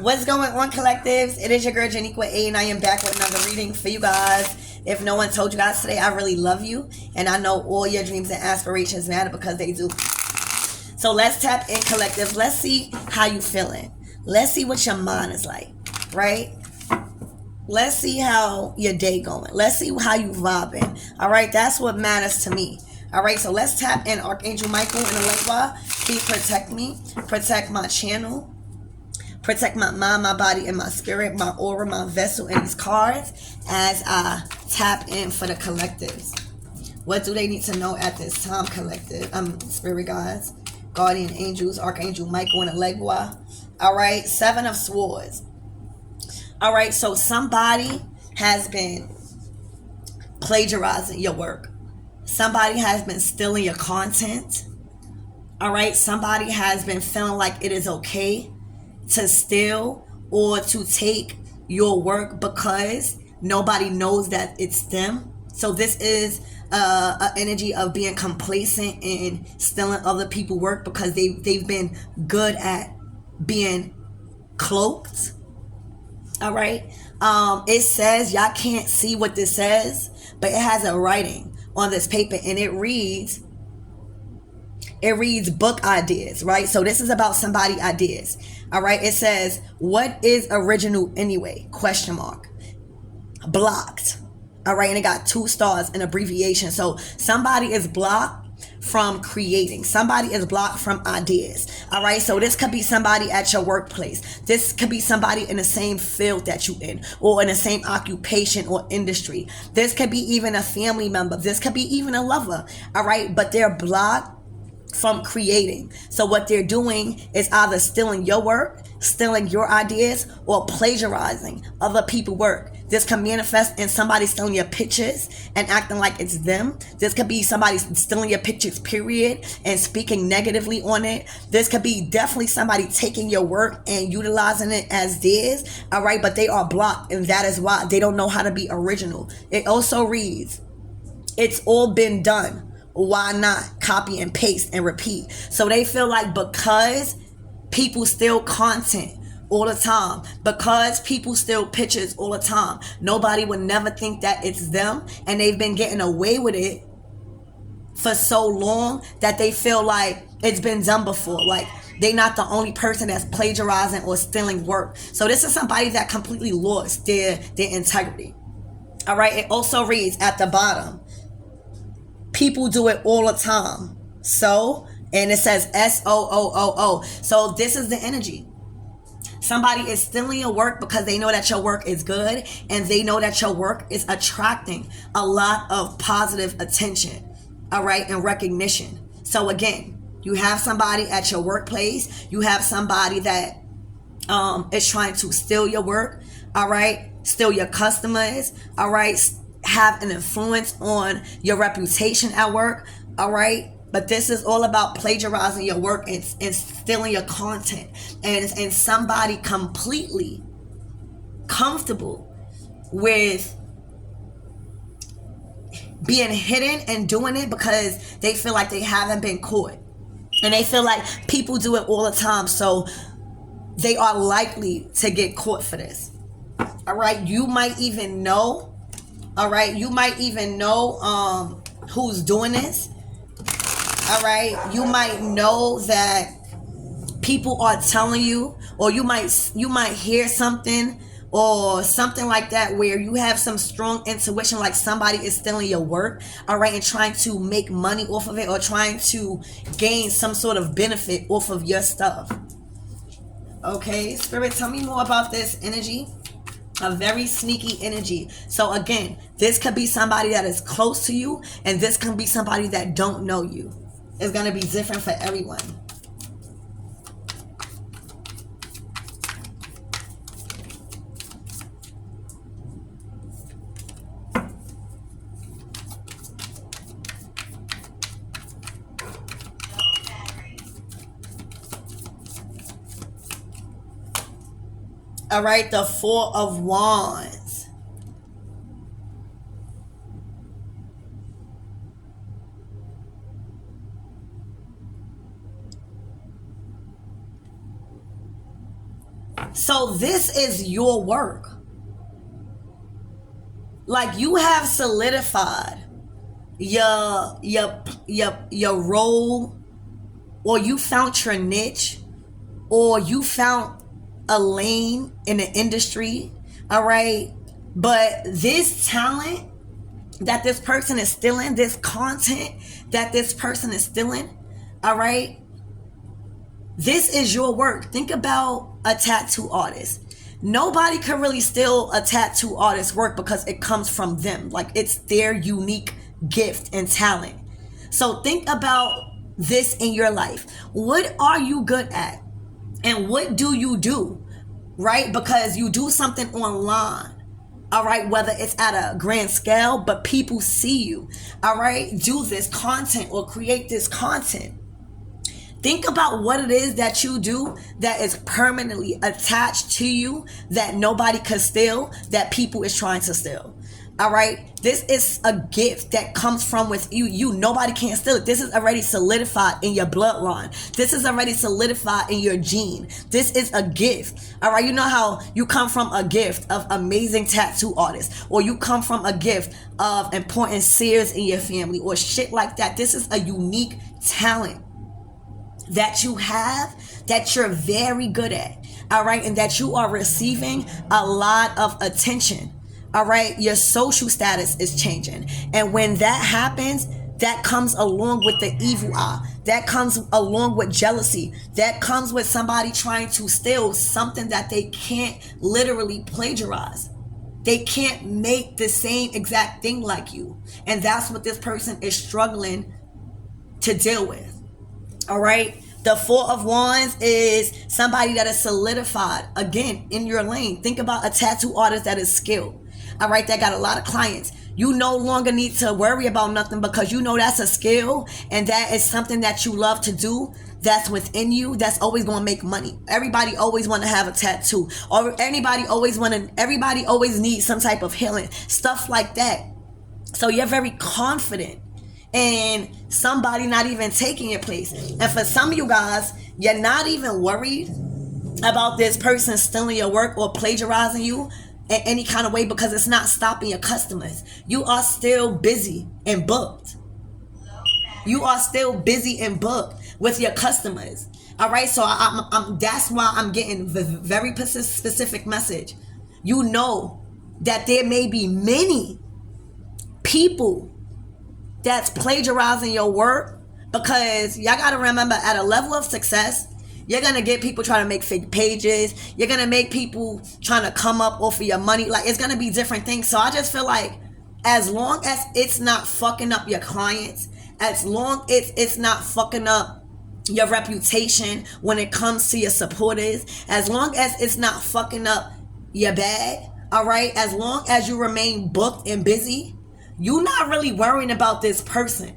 What's going on, collectives? It is your girl Janiqua A, and I am back with another reading for you guys. If no one told you guys today, I really love you, and I know all your dreams and aspirations matter because they do. So let's tap in, collective. Let's see how you feeling. Let's see what your mind is like, right? Let's see how your day going. Let's see how you vibing. All right, that's what matters to me. All right, so let's tap in Archangel Michael and Alewa. Please protect me, protect my channel, protect my mind, my body, and my spirit, my aura, my vessel, and these cards as I tap in for the collectives. What do they need to know at this time, collective? Spirit guides, guardian angels, Archangel Michael and Alewa. All right, Seven of Swords. All right, so somebody has been plagiarizing your work. Somebody has been stealing your content. All right, somebody has been feeling like it is okay to steal or to take your work because nobody knows that it's them. So this is an energy of being complacent and stealing other people's work because they've been good at being cloaked. All right. It says, y'all can't see what this says, but it has a writing on this paper, and it reads book ideas, right? So this is about somebody ideas. All right. It says, what is original anyway? Question mark. Blocked. All right. And it got 2 stars, an abbreviation. So somebody is blocked from creating. Somebody is blocked from ideas. All right. So this could be somebody at your workplace. This could be somebody in the same field that you in, or in the same occupation or industry. This could be even a family member. This could be even a lover. All right. But they're blocked from creating. So what they're doing is either stealing your work, stealing your ideas, or plagiarizing other people's work. This can manifest in somebody stealing your pictures and acting like it's them. This could be somebody stealing your pictures, period, and speaking negatively on it. This could be definitely somebody taking your work and utilizing it as theirs. All right, but they are blocked, and that is why they don't know how to be original. It also reads, it's all been done. Why not copy and paste and repeat? So they feel like because people steal content all the time, because people steal pictures all the time, nobody would never think that it's them, and they've been getting away with it for so long that they feel like it's been done before. Like they're not the only person that's plagiarizing or stealing work. So this is somebody that completely lost their integrity. All right. It also reads at the bottom, people do it all the time. So, and it says SOOOO. So this is the energy. Somebody is stealing your work because they know that your work is good, and they know that your work is attracting a lot of positive attention, all right, and recognition. So again, you have somebody at your workplace, you have somebody that is trying to steal your work, all right, steal your customers, all right, have an influence on your reputation at work, all right. But this is all about plagiarizing your work and stealing your content, and somebody completely comfortable with being hidden and doing it because they feel like they haven't been caught, and they feel like people do it all the time, so they are likely to get caught for this. All right, you might even know. All right, you might even know who's doing this. All right, you might know that people are telling you, or you might hear something or something like that where you have some strong intuition like somebody is stealing your work, all right, and trying to make money off of it, or trying to gain some sort of benefit off of your stuff. Okay, Spirit, tell me more about this energy. A very sneaky energy. So again, this could be somebody that is close to you, and this can be somebody that don't know you. It's going to be different for everyone. All right, the Four of Wands. So this is your work. Like, you have solidified your role, or you found your niche, or you found a lane in the industry. All right. But this talent that this person is stealing, this content that this person is stealing, all right, this is your work. Think about a tattoo artist. Nobody can really steal a tattoo artist's work because it comes from them. Like, it's their unique gift and talent. So think about this in your life. What are you good at? And what do you do? Right? Because you do something online. All right, whether it's at a grand scale, but people see you. All right, do this content or create this content. Think about what it is that you do that is permanently attached to you, that nobody can steal, that people is trying to steal. All right, this is a gift that comes from with you. Nobody can steal it. This is already solidified in your bloodline. This is already solidified in your gene. This is a gift. All right, you know how you come from a gift of amazing tattoo artists, or you come from a gift of important seers in your family, or shit like that. This is a unique talent that you have, that you're very good at. All right, and that you are receiving a lot of attention. All right, your social status is changing. And when that happens, that comes along with the evil eye. That comes along with jealousy. That comes with somebody trying to steal something that they can't literally plagiarize. They can't make the same exact thing like you. And that's what this person is struggling to deal with. All right. The Four of Wands is somebody that is solidified, again, in your lane. Think about a tattoo artist that is skilled. All right, that got a lot of clients. You no longer need to worry about nothing, because you know that's a skill, and that is something that you love to do, that's within you, that's always going to make money. Everybody always want to have a tattoo, or everybody always needs some type of healing, stuff like that. So you're very confident in somebody not even taking your place. And for some of you guys, you're not even worried about this person stealing your work or plagiarizing you in any kind of way, because it's not stopping your customers. You are still busy and booked. You are still busy and booked with your customers. All right, so that's why I'm getting the very specific message. You know that there may be many people that's plagiarizing your work, because y'all gotta remember, at a level of success, you're gonna get people trying to make fake pages. You're gonna make people trying to come up off of your money. Like, it's gonna be different things. So I just feel like, as long as it's not fucking up your clients, as long as it's not fucking up your reputation when it comes to your supporters, as long as it's not fucking up your bag, all right, as long as you remain booked and busy, you're not really worrying about this person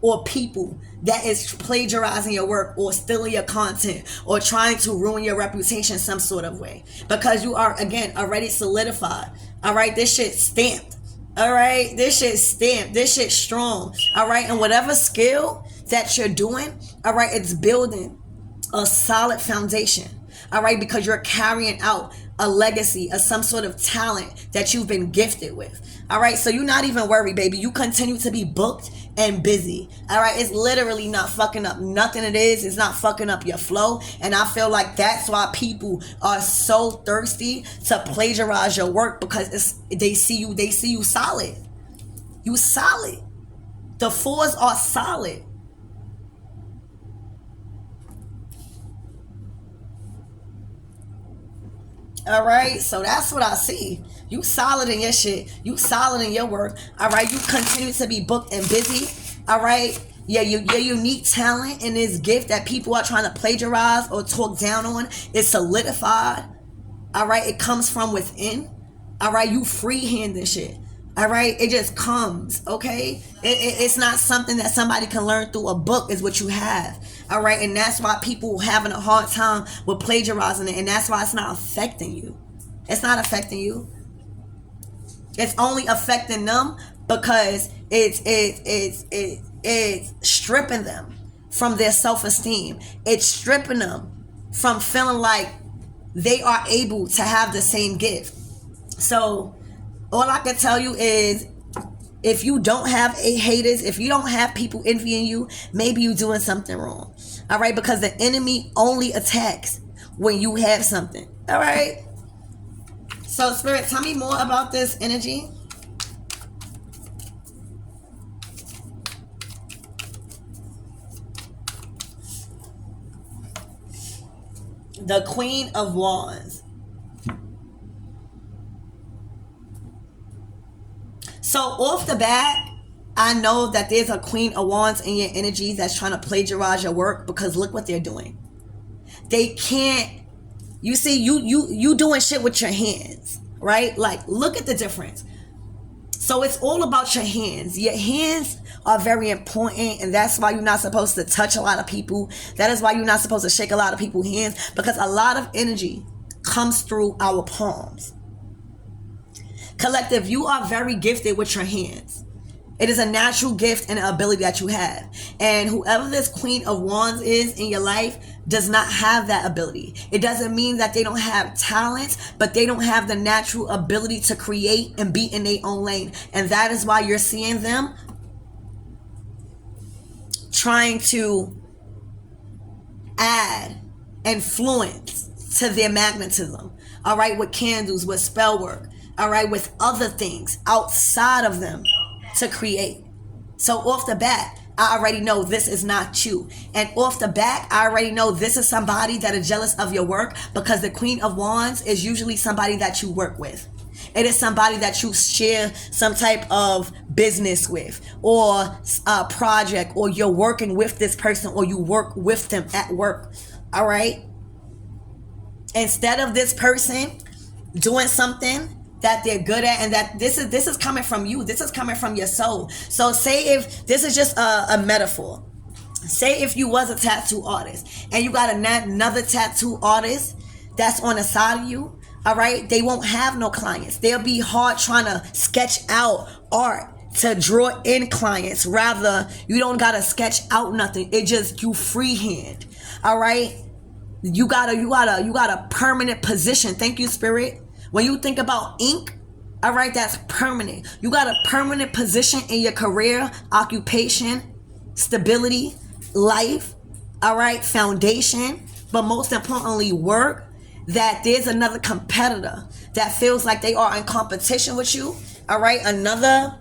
or people that is plagiarizing your work or stealing your content or trying to ruin your reputation some sort of way, because you are, again, already solidified. All right, this shit stamped. All right, this shit stamped. This shit strong. All right, and whatever skill that you're doing, all right, it's building a solid foundation. All right, because you're carrying out a legacy of some sort of talent that you've been gifted with. All right, so you're not even worried, baby. You continue to be booked and busy. All right, it's literally not fucking up nothing. It's not fucking up your flow. And I feel like that's why people are so thirsty to plagiarize your work, because they see you solid. You solid. The fours are solid. All right, so that's what I see. You solid in your shit. You solid in your work. All right, you continue to be booked and busy. All right, yeah, your unique talent and this gift that people are trying to plagiarize or talk down on is solidified. All right, it comes from within. All right, you freehanding shit. All right, it just comes, okay? It's not something that somebody can learn through a book, is what you have. All right, and that's why people having a hard time with plagiarizing it, and that's why it's not affecting you. It's not affecting you. It's only affecting them because it's stripping them from their self-esteem. It's stripping them from feeling like they are able to have the same gift. So all I can tell you is, if you don't have haters, if you don't have people envying you, maybe you're doing something wrong. All right? Because the enemy only attacks when you have something. All right? So, Spirit, tell me more about this energy. The Queen of Wands. So off the bat, I know that there's a Queen of Wands in your energy that's trying to plagiarize your work, because look what they're doing. They can't, you see, you doing shit with your hands, right? Like, look at the difference. So it's all about your hands. Your hands are very important, and that's why you're not supposed to touch a lot of people. That is why you're not supposed to shake a lot of people's hands, because a lot of energy comes through our palms. Collective, you are very gifted with your hands. It is a natural gift and an ability that you have. And whoever this Queen of Wands is in your life does not have that ability. It doesn't mean that they don't have talents, but they don't have the natural ability to create and be in their own lane. And that is why you're seeing them trying to add influence to their magnetism. All right, with candles, with spell work. All right, with other things outside of them to create. So off the bat, I already know this is not you. And off the bat, I already know this is somebody that is jealous of your work, because the Queen of Wands is usually somebody that you work with. It is somebody that you share some type of business with, or a project, or you're working with this person, or you work with them at work. All right? Instead of this person doing something that they're good at, and that this is coming from you, this is coming from your soul. So say if this is just a metaphor, say if you was a tattoo artist and you got another tattoo artist that's on the side of you, all right, they won't have no clients. They'll be hard trying to sketch out art to draw in clients. Rather, you don't gotta sketch out nothing. It just, you freehand. All right, you got a permanent position. Thank you, Spirit. When you think about ink, all right, that's permanent. You got a permanent position in your career, occupation, stability, life, all right, foundation, but most importantly, work, that there's another competitor that feels like they are in competition with you, all right, another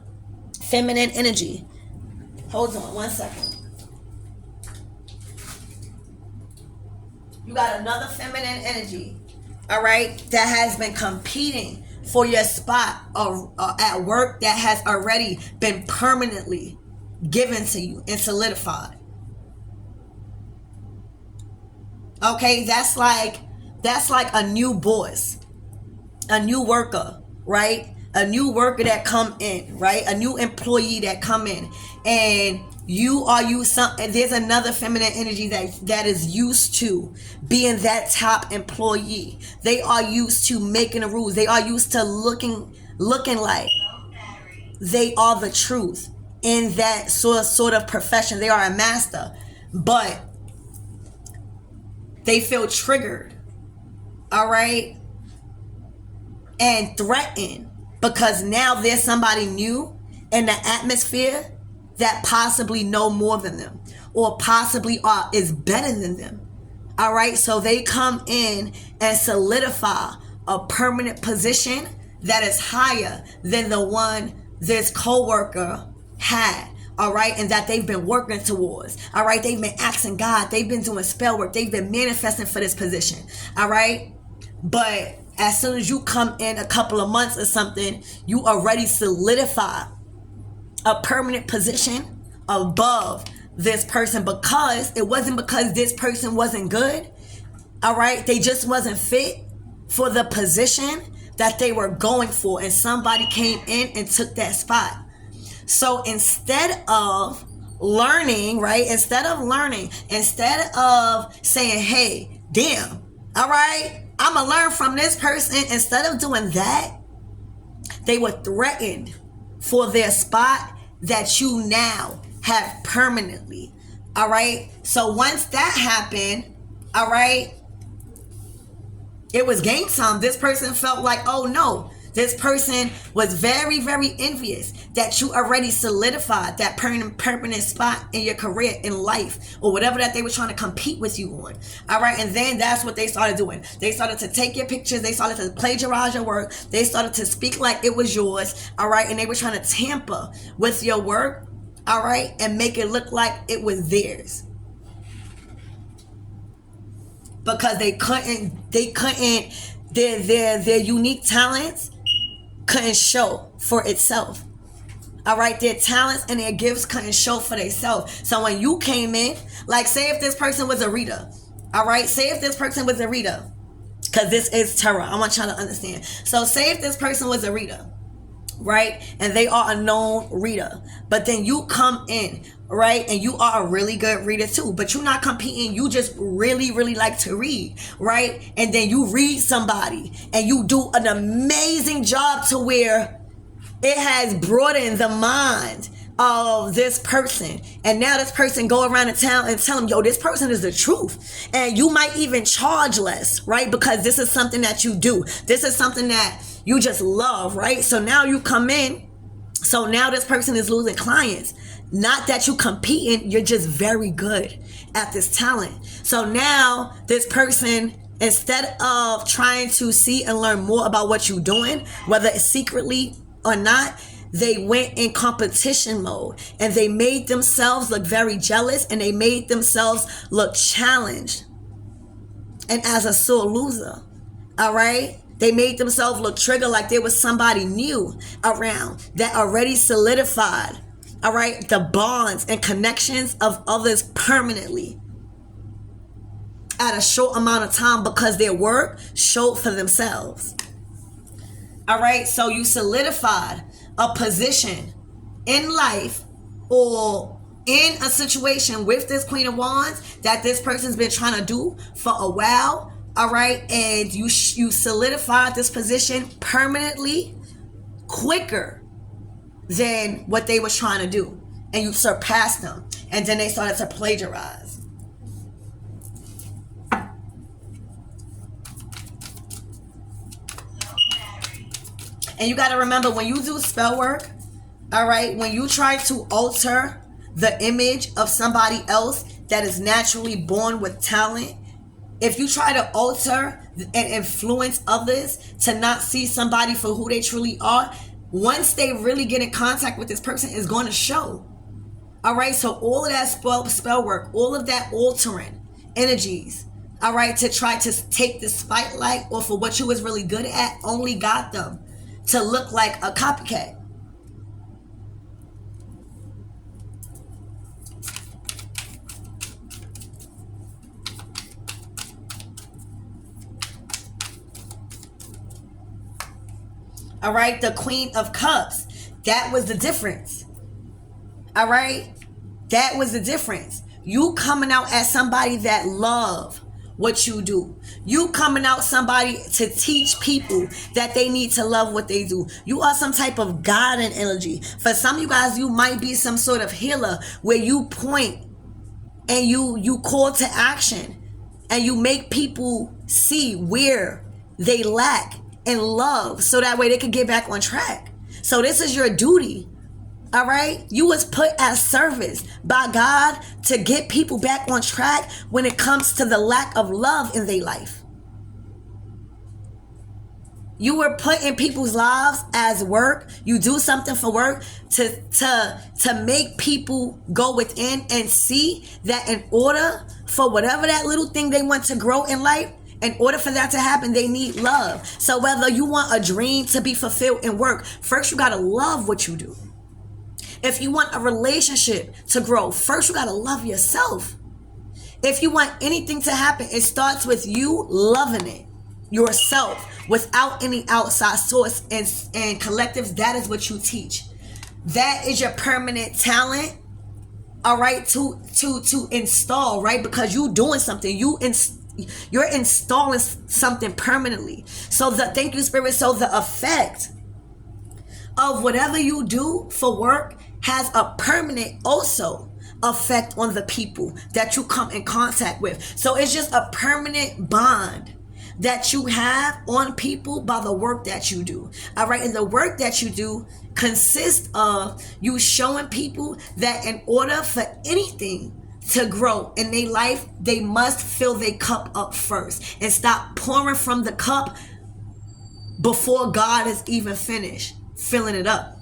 feminine energy. Hold on 1 second. You got another feminine energy, all right, that has been competing for your spot at work, that has already been permanently given to you and solidified. Okay, that's like a new boss, a new worker, right? A new worker that come in, right? A new employee that come in, and there's another feminine energy that is used to being that top employee. They are used to making the rules. They are used to looking like they are the truth in that sort of profession. They are a master, but they feel triggered, all right, and threatened, because now there's somebody new in the atmosphere that possibly know more than them, or possibly is better than them. All right, so they come in and solidify a permanent position that is higher than the one this co-worker had. All right, and that they've been working towards. All right, they've been asking God, they've been doing spell work, they've been manifesting for this position. All right, but as soon as you come in a couple of months or something, you already solidify a permanent position above this person, because it wasn't because this person wasn't good. All right, they just wasn't fit for the position that they were going for, and somebody came in and took that spot. So instead of learning, right, instead of saying, hey, damn, all right, I'm gonna learn from this person, instead of doing that, they were threatened for their spot that you now have permanently. All right, so once that happened, all right, It was game time. This person felt like, oh no. This person was very, very envious that you already solidified that permanent spot in your career, in life, or whatever that they were trying to compete with you on. All right. And then that's what they started doing. They started to take your pictures. They started to plagiarize your work. They started to speak like it was yours. All right. And they were trying to tamper with your work. All right. And make it look like it was theirs. Because their unique talents couldn't show for itself. All right, their talents and their gifts couldn't show for themselves. So when you came in, like say if this person was a reader, all right, say if this person was a reader, because this is terror. I want y'all to understand. So say if this person was a reader, right, and they are a known reader, but then you come in, right, and you are a really good reader too, but you're not competing, you just really, really like to read, right, and then you read somebody and you do an amazing job to where it has broadened the mind of this person, and now this person go around the town and tell them, yo, this person is the truth, and you might even charge less, right, because this is something that you do, this is something that you just love, right? So now you come in, so now this person is losing clients. Not that you competing, you're just very good at this talent. So now this person, instead of trying to see and learn more about what you're doing, whether it's secretly or not, they went in competition mode and they made themselves look very jealous and they made themselves look challenged and as a sore loser. All right? They made themselves look triggered like there was somebody new around that already solidified, all right, the bonds and connections of others permanently at a short amount of time because their work showed for themselves. All right, so you solidified a position in life or in a situation with this Queen of Wands that this person's been trying to do for a while. All right, and you solidified this position permanently quicker than what they were trying to do, and you surpassed them, and then they started to plagiarize. And you got to remember, when you do spell work, all right, when you try to alter the image of somebody else that is naturally born with talent, if you try to alter and influence others to not see somebody for who they truly are, once they really get in contact with this person, it's going to show. All right, so all of that spell work, all of that altering energies, all right, to try to take the spotlight off of what you was really good at, only got them to look like a copycat. All right, the Queen of Cups. That was the difference. All right, that was the difference. You coming out as somebody that love what you do. You coming out somebody to teach people that they need to love what they do. You are some type of guiding energy. For some of you guys, you might be some sort of healer where you point and you call to action and you make people see where they lack in love so that way they can get back on track. So this is your duty. All right, you was put as service by God to get people back on track when it comes to the lack of love in their life. You were put in people's lives as work. You do something for work to make people go within and see that in order for whatever that little thing they want to grow in life, in order for that to happen, they need love. So whether you want a dream to be fulfilled in work, first you got to love what you do. If you want a relationship to grow, first you got to love yourself. If you want anything to happen, it starts with you loving it yourself without any outside source and collectives. That is what you teach. That is your permanent talent. All right, to install, right? Because you doing something, you're installing something permanently. So thank you, Spirit. So the effect of whatever you do for work has a permanent also effect on the people that you come in contact with. So it's just a permanent bond that you have on people by the work that you do. All right. And the work that you do consists of you showing people that in order for anything to grow in their life, they must fill their cup up first and stop pouring from the cup before God is even finished filling it up.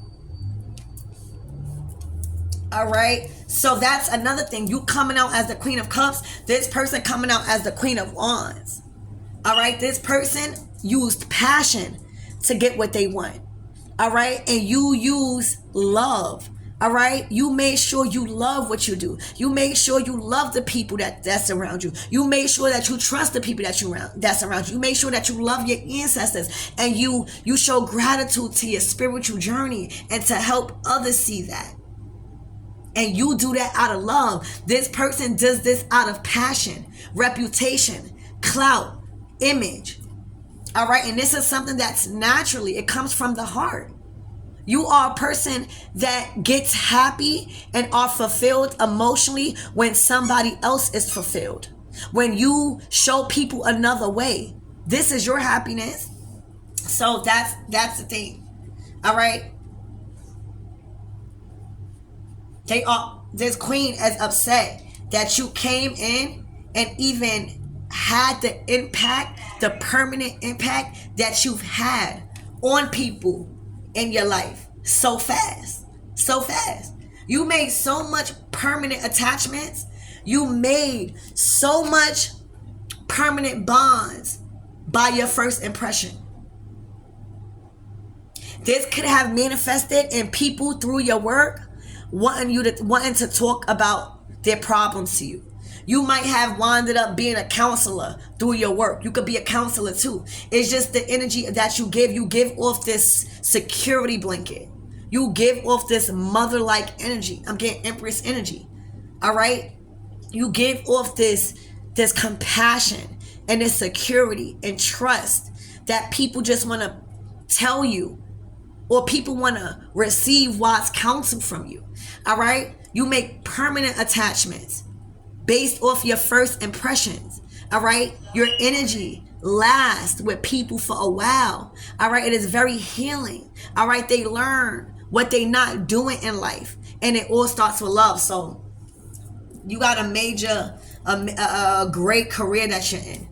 All right. So that's another thing. You coming out as the Queen of Cups. This person coming out as the Queen of Wands. All right. This person used passion to get what they want. All right. And you use love. All right. You made sure you love what you do. You made sure you love the people that's around you. You made sure that you trust the people that's around you. You made sure that you love your ancestors, and you show gratitude to your spiritual journey and to help others see that. And you do that out of love. This person does this out of passion, reputation, clout, image. All right. And this is something that's naturally, it comes from the heart. You are a person that gets happy and are fulfilled emotionally when somebody else is fulfilled. When you show people another way, this is your happiness. So that's the thing. All right. This queen is upset that you came in and even had the impact, the permanent impact that you've had on people in your life so fast. You made so much permanent attachments. You made so much permanent bonds by your first impression. This could have manifested in people through your work wanting to talk about their problems to you. You might have winded up being a counselor through your work. You could be a counselor too. It's just the energy that you give. You give off this security blanket. You give off this mother-like energy. I'm getting Empress energy. All right? You give off this compassion and this security and trust that people just want to tell you, or people want to receive wise counsel from you. All right? You make permanent attachments based off your first impressions. All right? Your energy lasts with people for a while. All right? It is very healing. All right? They learn what they're not doing in life, and it all starts with love. So you got a great career that you're in.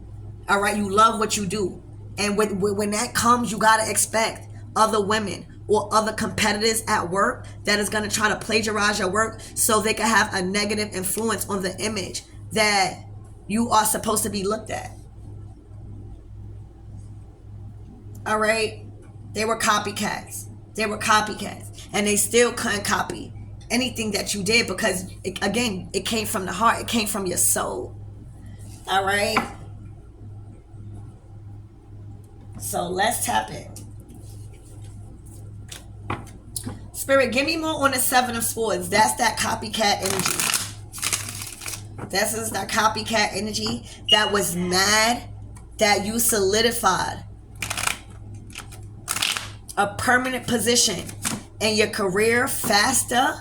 All right? You love what you do. And when that comes, you got to expect other women or other competitors at work that is going to try to plagiarize your work so they can have a negative influence on the image that you are supposed to be looked at. All right? They were copycats. And they still couldn't copy anything that you did because, it came from the heart. It came from your soul. All right? So let's tap in. Spirit, give me more on the Seven of Swords. That's that copycat energy. This is that copycat energy that was mad that you solidified a permanent position in your career faster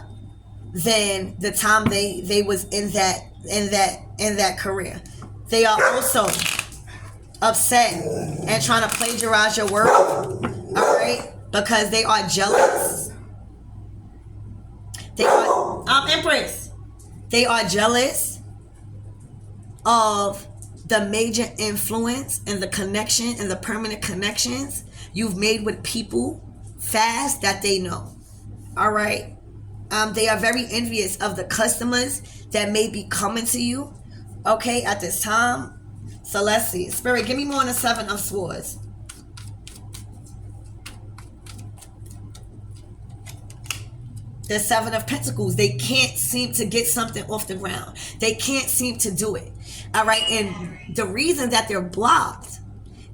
than the time they was in that career. They are also upset and trying to plagiarize your work. All right? Because they are jealous. Empress. They are jealous of the major influence and the connection and the permanent connections you've made with people fast that they know. All right. They are very envious of the customers that may be coming to you. Okay, at this time. So let's see. Spirit, give me more on the Seven of Swords. The Seven of Pentacles. They can't seem to get something off the ground. They can't seem to do it. All right. And the reason that they're blocked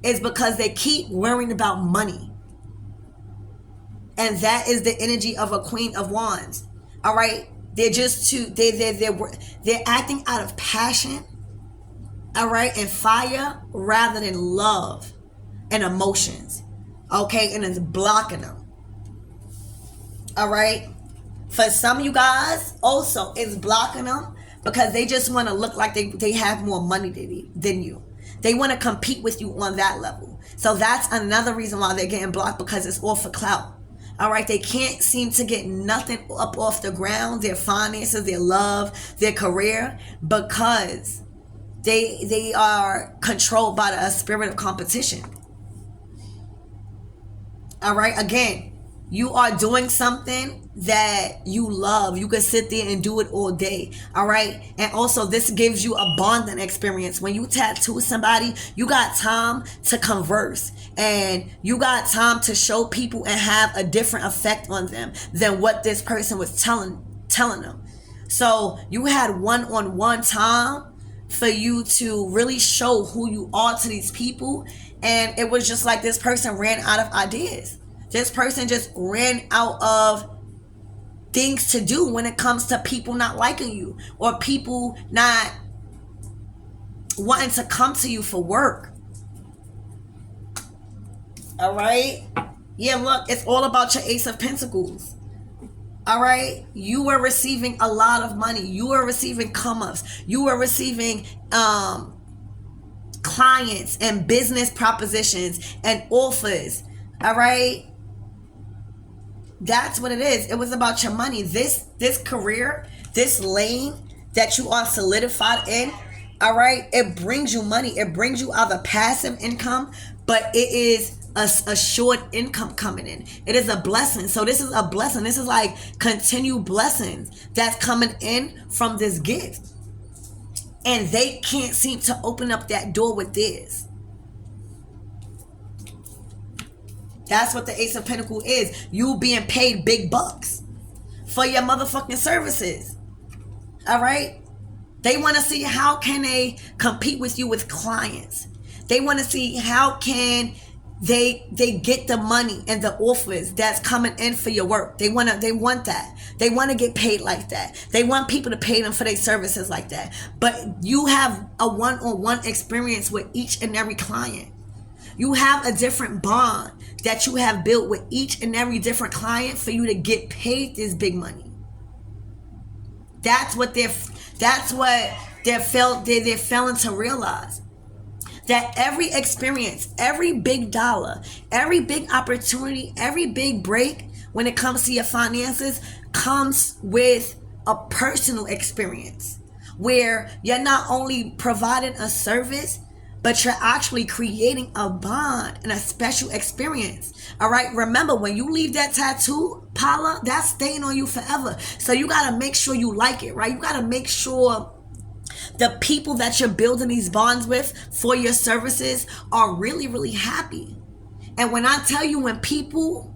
is because they keep worrying about money. And that is the energy of a Queen of Wands. All right. They're just they're acting out of passion. All right. And fire rather than love and emotions. Okay. And it's blocking them. All right. For some of you guys, also, it's blocking them because they just want to look like they have more money than you. They want to compete with you on that level. So that's another reason why they're getting blocked, because it's all for clout. All right, they can't seem to get nothing up off the ground, their finances, their love, their career, because they are controlled by the spirit of competition. All right, again, you are doing something that you love. You can sit there and do it all day. All right. And also, this gives you a bonding experience. When you tattoo somebody, you got time to converse, and you got time to show people and have a different effect on them than what this person was telling them. So you had one-on-one time for you to really show who you are to these people. And it was just like this person ran out of ideas. This person just ran out of things to do when it comes to people not liking you, or people not wanting to come to you for work. All right? Yeah, look, it's all about your Ace of Pentacles. All right? You were receiving a lot of money. You were receiving come-ups. You were receiving clients and business propositions and offers. All right? That's what it is. It was about your money. This career, this lane that you are solidified in, all right, it brings you money. It brings you either passive income, but it is a short income coming in. It is a blessing. So this is a blessing. This is like continued blessings that's coming in from this gift. And they can't seem to open up that door with theirs. That's what the Ace of Pentacles is. You being paid big bucks for your motherfucking services. All right? They want to see how can they compete with you with clients. They want to see how can they get the money and the offers that's coming in for your work. They want that. They want to get paid like that. They want people to pay them for their services like that. But you have a one-on-one experience with each and every client. You have a different bond that you have built with each and every different client for you to get paid this big money. That's what they're failing to realize. That every experience, every big dollar, every big opportunity, every big break when it comes to your finances comes with a personal experience where you're not only providing a service, but you're actually creating a bond and a special experience. All right. Remember, when you leave that tattoo parlor, that's staying on you forever. So you got to make sure you like it, right? You got to make sure the people that you're building these bonds with for your services are really, really happy. And when I tell you, when people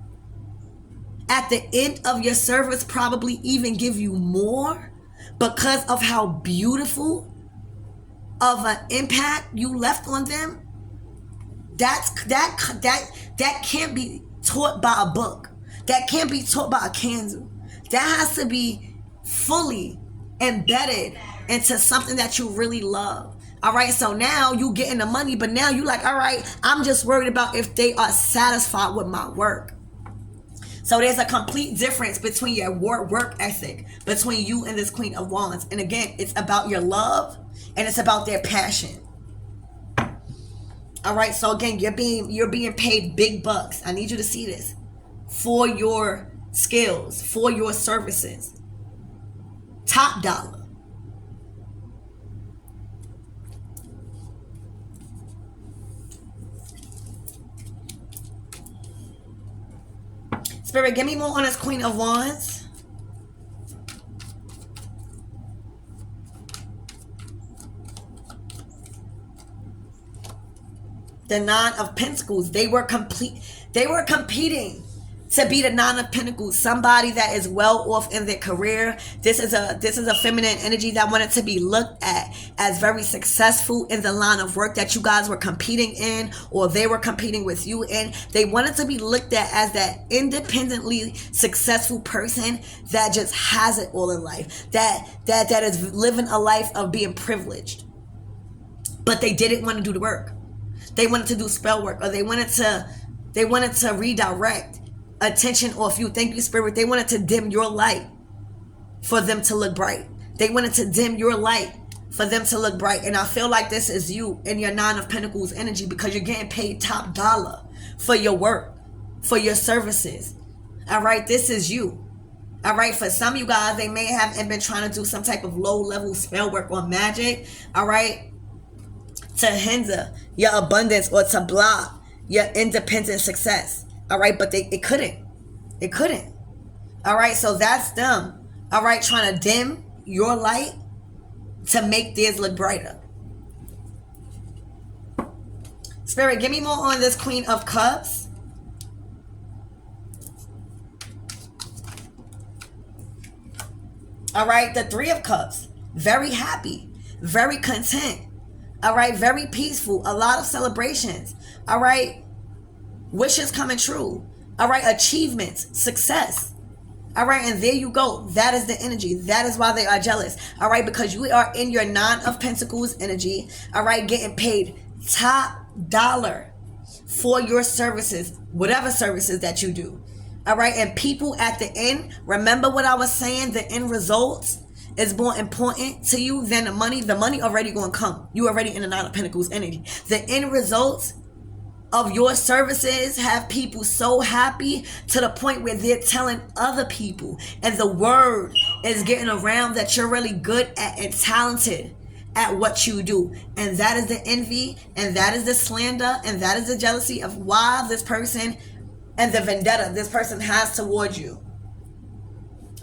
at the end of your service probably even give you more because of how beautiful of an impact you left on them, that can't be taught by a book. That can't be taught by a candle. That has to be fully embedded into something that you really love. All right, so now you getting the money, but now you like, all right, I'm just worried about if they are satisfied with my work. So there's a complete difference between your work ethic, between you and this Queen of Wands. And again, it's about your love and it's about their passion. All right, so again, you're being paid big bucks. I need you to see this. For your skills, for your services. Top dollar. Spirit, give me more on this Queen of Wands. The Nine of Pentacles. They were competing to be the Nine of Pentacles. Somebody that is well off in their career. This is a feminine energy that wanted to be looked at as very successful in the line of work that you guys were competing in, or they were competing with you in. They wanted to be looked at as that independently successful person that just has it all in life. That is living a life of being privileged. But they didn't want to do the work. They wanted to do spell work, or they wanted to redirect attention off you. Thank you, Spirit. They wanted to dim your light for them to look bright. They wanted to dim your light for them to look bright. And I feel like this is you in your Nine of Pentacles energy, because you're getting paid top dollar for your work, for your services. All right, this is you. All right, for some of you guys, they may have been trying to do some type of low-level spell work or magic, all right, to hinder your abundance or to block your independent success. All right, but it couldn't. It couldn't. All right, so that's them. All right, trying to dim your light to make theirs look brighter. Spirit, give me more on this Queen of Cups. All right, the Three of Cups. Very happy, very content. All right, very peaceful. A lot of celebrations. All right, wishes coming true. All right, achievements, success. All right, and there you go. That is the energy. That is why they are jealous. All right, because you are in your Nine of Pentacles energy. All right, getting paid top dollar for your services, whatever services that you do. All right, and people at the end, remember what I was saying, the end results is more important to you than the money. The money already going to come. You already in the Nine of Pentacles energy. The end results of your services have people so happy to the point where they're telling other people, and the word is getting around that you're really good at and talented at what you do. And that is the envy, and that is the slander, and that is the jealousy of why this person, and the vendetta this person has towards you.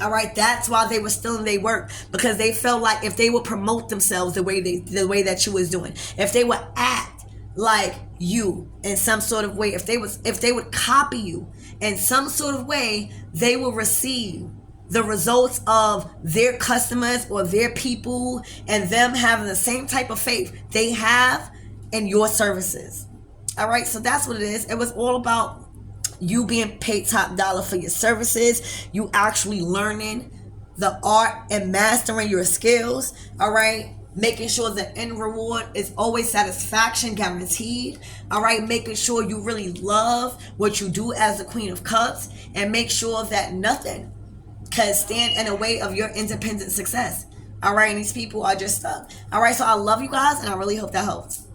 All right, that's why they were still in their work, because they felt like if they would promote themselves the way that you was doing, if they would act like you in some sort of way, if they would copy you in some sort of way, they will receive the results of their customers or their people, and them having the same type of faith they have in your services. All right, so that's what it is. It was all about you being paid top dollar for your services, you actually learning the art and mastering your skills. All right, making sure the end reward is always satisfaction guaranteed. All right, making sure you really love what you do as the Queen of Cups, and make sure that nothing can stand in the way of your independent success. All right, and these people are just stuck. All right, so I love you guys, and I really hope that helps.